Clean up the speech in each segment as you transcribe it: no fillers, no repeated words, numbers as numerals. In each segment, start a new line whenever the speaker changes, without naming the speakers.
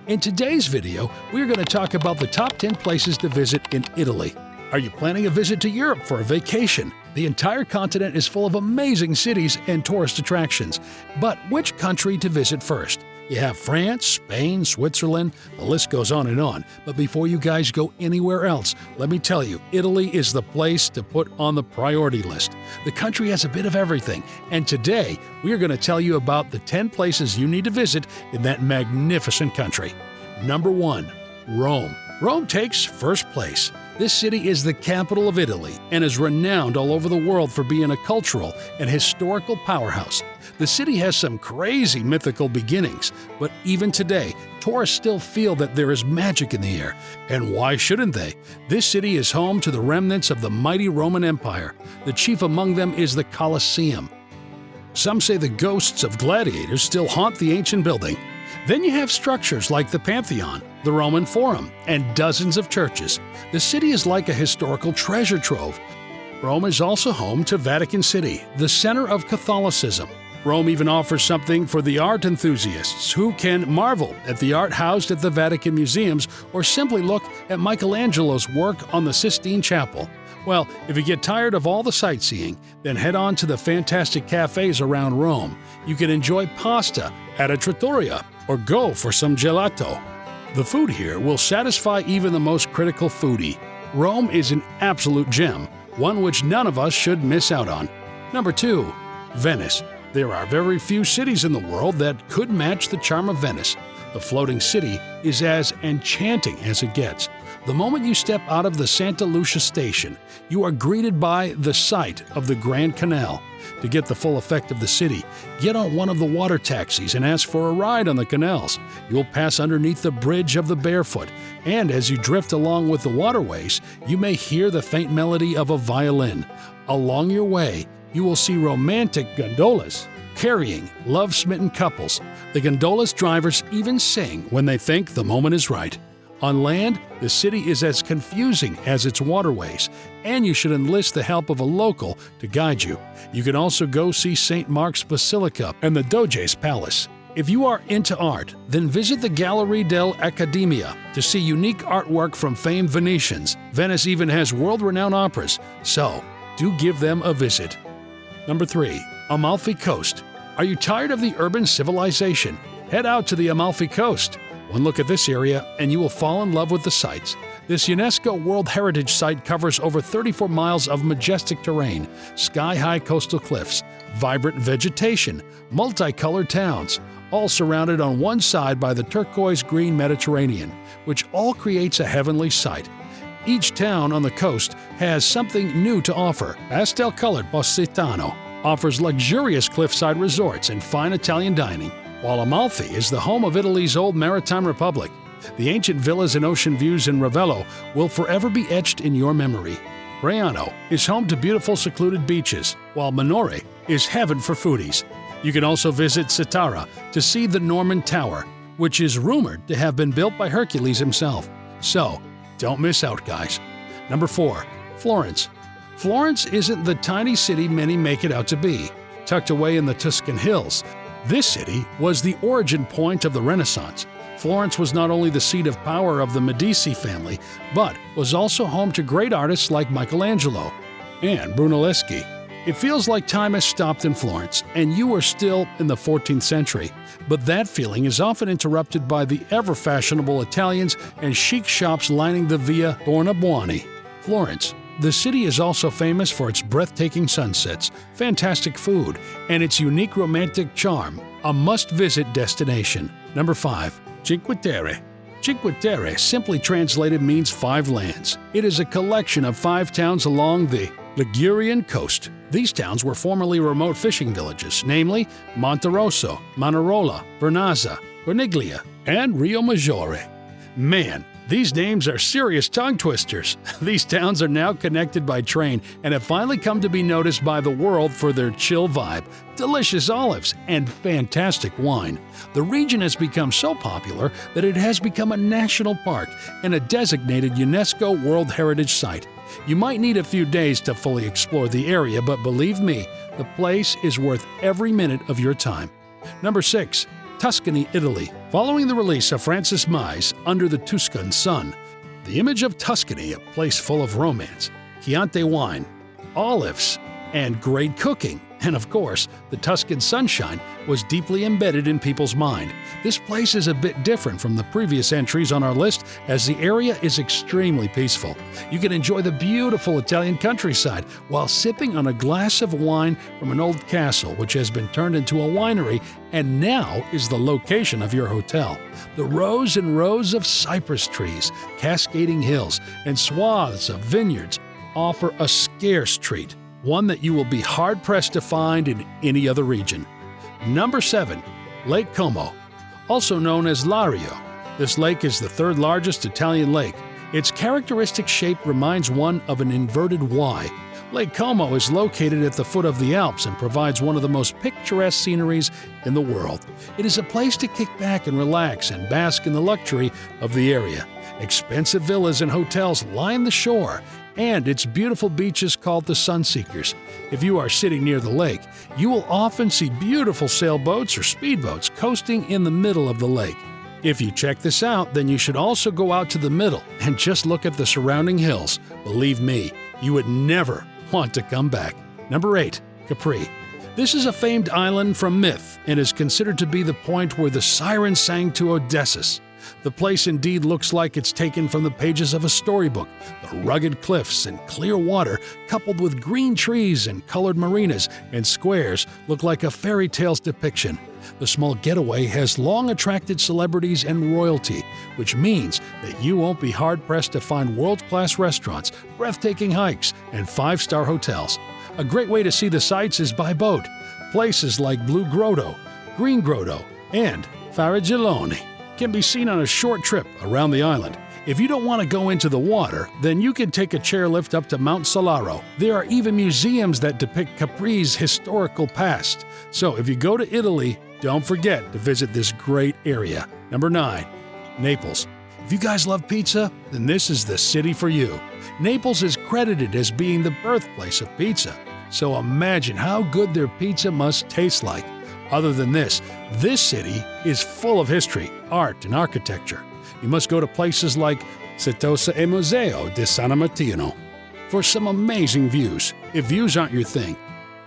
In today's video, we're going to talk about the top 10 places to visit in Italy. Are you planning a visit to Europe for a vacation? The entire continent is full of amazing cities and tourist attractions. But which country to visit first? You have France, Spain, Switzerland, the list goes on and on. But before you guys go anywhere else, let me tell you, Italy is the place to put on the priority list. The country has a bit of everything, and today we're going to tell you about the 10 places you need to visit in that magnificent country. Number 1. Rome. Rome takes first place. This city is the capital of Italy and is renowned all over the world for being a cultural and historical powerhouse. The city has some crazy mythical beginnings, but even today, tourists still feel that there is magic in the air. And why shouldn't they? This city is home to the remnants of the mighty Roman Empire. The chief among them is the Colosseum. Some say the ghosts of gladiators still haunt the ancient building. Then you have structures like the Pantheon, the Roman Forum, and dozens of churches. The city is like a historical treasure trove. Rome is also home to Vatican City, the center of Catholicism. Rome even offers something for the art enthusiasts who can marvel at the art housed at the Vatican museums or simply look at Michelangelo's work on the Sistine Chapel. Well, if you get tired of all the sightseeing, then head on to the fantastic cafes around Rome. You can enjoy pasta at a trattoria or go for some gelato. The food here will satisfy even the most critical foodie. Rome is an absolute gem, one which none of us should miss out on. Number 2. Venice. There are very few cities in the world that could match the charm of Venice. The floating city is as enchanting as it gets. The moment you step out of the Santa Lucia station, you are greeted by the sight of the Grand Canal. To get the full effect of the city, get on one of the water taxis and ask for a ride on the canals. You'll pass underneath the Bridge of the Barefoot, and as you drift along with the waterways, you may hear the faint melody of a violin. Along your way, you will see romantic gondolas carrying love-smitten couples. The gondolas drivers even sing when they think the moment is right. On land, the city is as confusing as its waterways, and you should enlist the help of a local to guide you. You can also go see St. Mark's Basilica and the Doge's Palace. If you are into art, then visit the Gallery dell'Accademia to see unique artwork from famed Venetians. Venice even has world-renowned operas, so do give them a visit. Number 3. Amalfi Coast. Are you tired of the urban civilization? Head out to the Amalfi Coast. One look at this area and you will fall in love with the sights. This UNESCO World Heritage Site covers over 34 miles of majestic terrain, sky-high coastal cliffs, vibrant vegetation, multicolored towns, all surrounded on one side by the turquoise-green Mediterranean, which all creates a heavenly sight. Each town on the coast has something new to offer. Pastel-colored Positano offers luxurious cliffside resorts and fine Italian dining, while Amalfi is the home of Italy's old maritime republic. The ancient villas and ocean views in Ravello will forever be etched in your memory. Verona is home to beautiful secluded beaches, while Minore is heaven for foodies. You can also visit Citara to see the Norman Tower, which is rumored to have been built by Hercules himself. So, don't miss out, guys. Number 4. Florence. Florence isn't the tiny city many make it out to be. Tucked away in the Tuscan hills, this city was the origin point of the Renaissance. Florence was not only the seat of power of the Medici family, but was also home to great artists like Michelangelo and Brunelleschi. It feels like time has stopped in Florence, and you are still in the 14th century. But that feeling is often interrupted by the ever-fashionable Italians and chic shops lining the Via Tornabuoni. Florence. The city is also famous for its breathtaking sunsets, fantastic food, and its unique romantic charm, a must-visit destination. Number 5. Cinque Terre. Cinque Terre, simply translated, means 5 lands. It is a collection of 5 towns along the Ligurian coast. These towns were formerly remote fishing villages, namely Monterosso, Manarola, Vernazza, Corniglia, and Rio Maggiore. Man, these names are serious tongue twisters. These towns are now connected by train and have finally come to be noticed by the world for their chill vibe, delicious olives, and fantastic wine. The region has become so popular that it has become a national park and a designated UNESCO World Heritage Site. You might need a few days to fully explore the area, but believe me, the place is worth every minute of your time. Number 6. Tuscany, Italy. Following the release of Francis Mai's Under the Tuscan Sun, the image of Tuscany, a place full of romance, Chianti wine, olives, and great cooking, and of course, the Tuscan sunshine was deeply embedded in people's mind. This place is a bit different from the previous entries on our list as the area is extremely peaceful. You can enjoy the beautiful Italian countryside while sipping on a glass of wine from an old castle which has been turned into a winery and now is the location of your hotel. The rows and rows of cypress trees, cascading hills, and swaths of vineyards offer a scarce treat, one that you will be hard-pressed to find in any other region. Number 7. Lake Como, also known as Lario. This lake is the third largest Italian lake. Its characteristic shape reminds one of an inverted Y. Lake Como is located at the foot of the Alps and provides one of the most picturesque sceneries in the world. It is a place to kick back and relax and bask in the luxury of the area. Expensive villas and hotels line the shore, and its beautiful beaches called the Sunseekers. If you are sitting near the lake, you will often see beautiful sailboats or speedboats coasting in the middle of the lake. If you check this out, then you should also go out to the middle and just look at the surrounding hills. Believe me, you would never want to come back. Number 8. Capri. This is a famed island from myth and is considered to be the point where the sirens sang to Odysseus. The place indeed looks like it's taken from the pages of a storybook. The rugged cliffs and clear water, coupled with green trees and colored marinas and squares, look like a fairy tale's depiction. The small getaway has long attracted celebrities and royalty, which means that you won't be hard-pressed to find world-class restaurants, breathtaking hikes, and 5-star hotels. A great way to see the sights is by boat. Places like Blue Grotto, Green Grotto, and Farigellone can be seen on a short trip around the island. If you don't want to go into the water, then you can take a chairlift up to Mount Solaro. There are even museums that depict Capri's historical past. So if you go to Italy, don't forget to visit this great area. Number 9. Naples. If you guys love pizza, then this is the city for you. Naples is credited as being the birthplace of pizza. So imagine how good their pizza must taste like. Other than this city is full of history, art, and architecture. You must go to places like Setosa e Museo di San Martino for some amazing views. If views aren't your thing,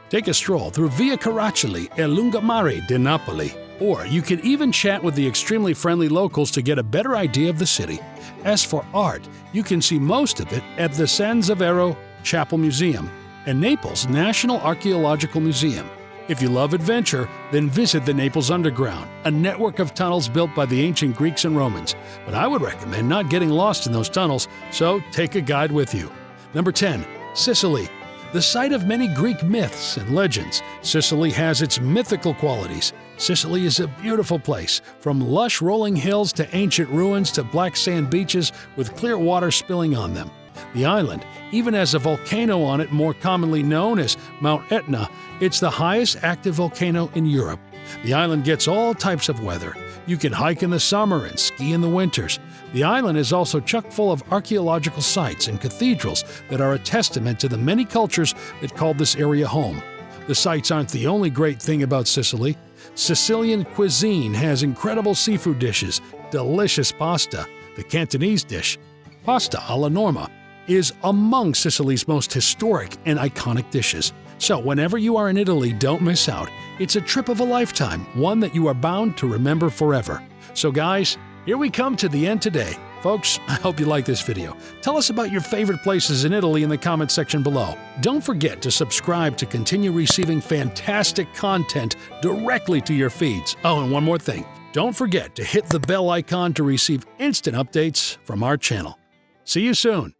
take a stroll through Via Caraccioli e Lungomare di Napoli. Or you can even chat with the extremely friendly locals to get a better idea of the city. As for art, you can see most of it at the San Severo Chapel Museum and Naples National Archaeological Museum. If you love adventure, then visit the Naples Underground, a network of tunnels built by the ancient Greeks and Romans. But I would recommend not getting lost in those tunnels, so take a guide with you. Number 10. Sicily. The site of many Greek myths and legends, Sicily has its mythical qualities. Sicily is a beautiful place, from lush rolling hills to ancient ruins to black sand beaches with clear water spilling on them. The island even has a volcano on it, more commonly known as Mount Etna. It's the highest active volcano in Europe. The island gets all types of weather. You can hike in the summer and ski in the winters. The island is also chock full of archaeological sites and cathedrals that are a testament to the many cultures that called this area home. The sites aren't the only great thing about Sicily. Sicilian cuisine has incredible seafood dishes, delicious pasta. The Cantonese dish, pasta alla norma, is among Sicily's most historic and iconic dishes. So whenever you are in Italy, don't miss out. It's a trip of a lifetime, one that you are bound to remember forever. So guys, here we come to the end today. Folks, I hope you like this video. Tell us about your favorite places in Italy in the comment section below. Don't forget to subscribe to continue receiving fantastic content directly to your feeds. Oh, and one more thing. Don't forget to hit the bell icon to receive instant updates from our channel. See you soon.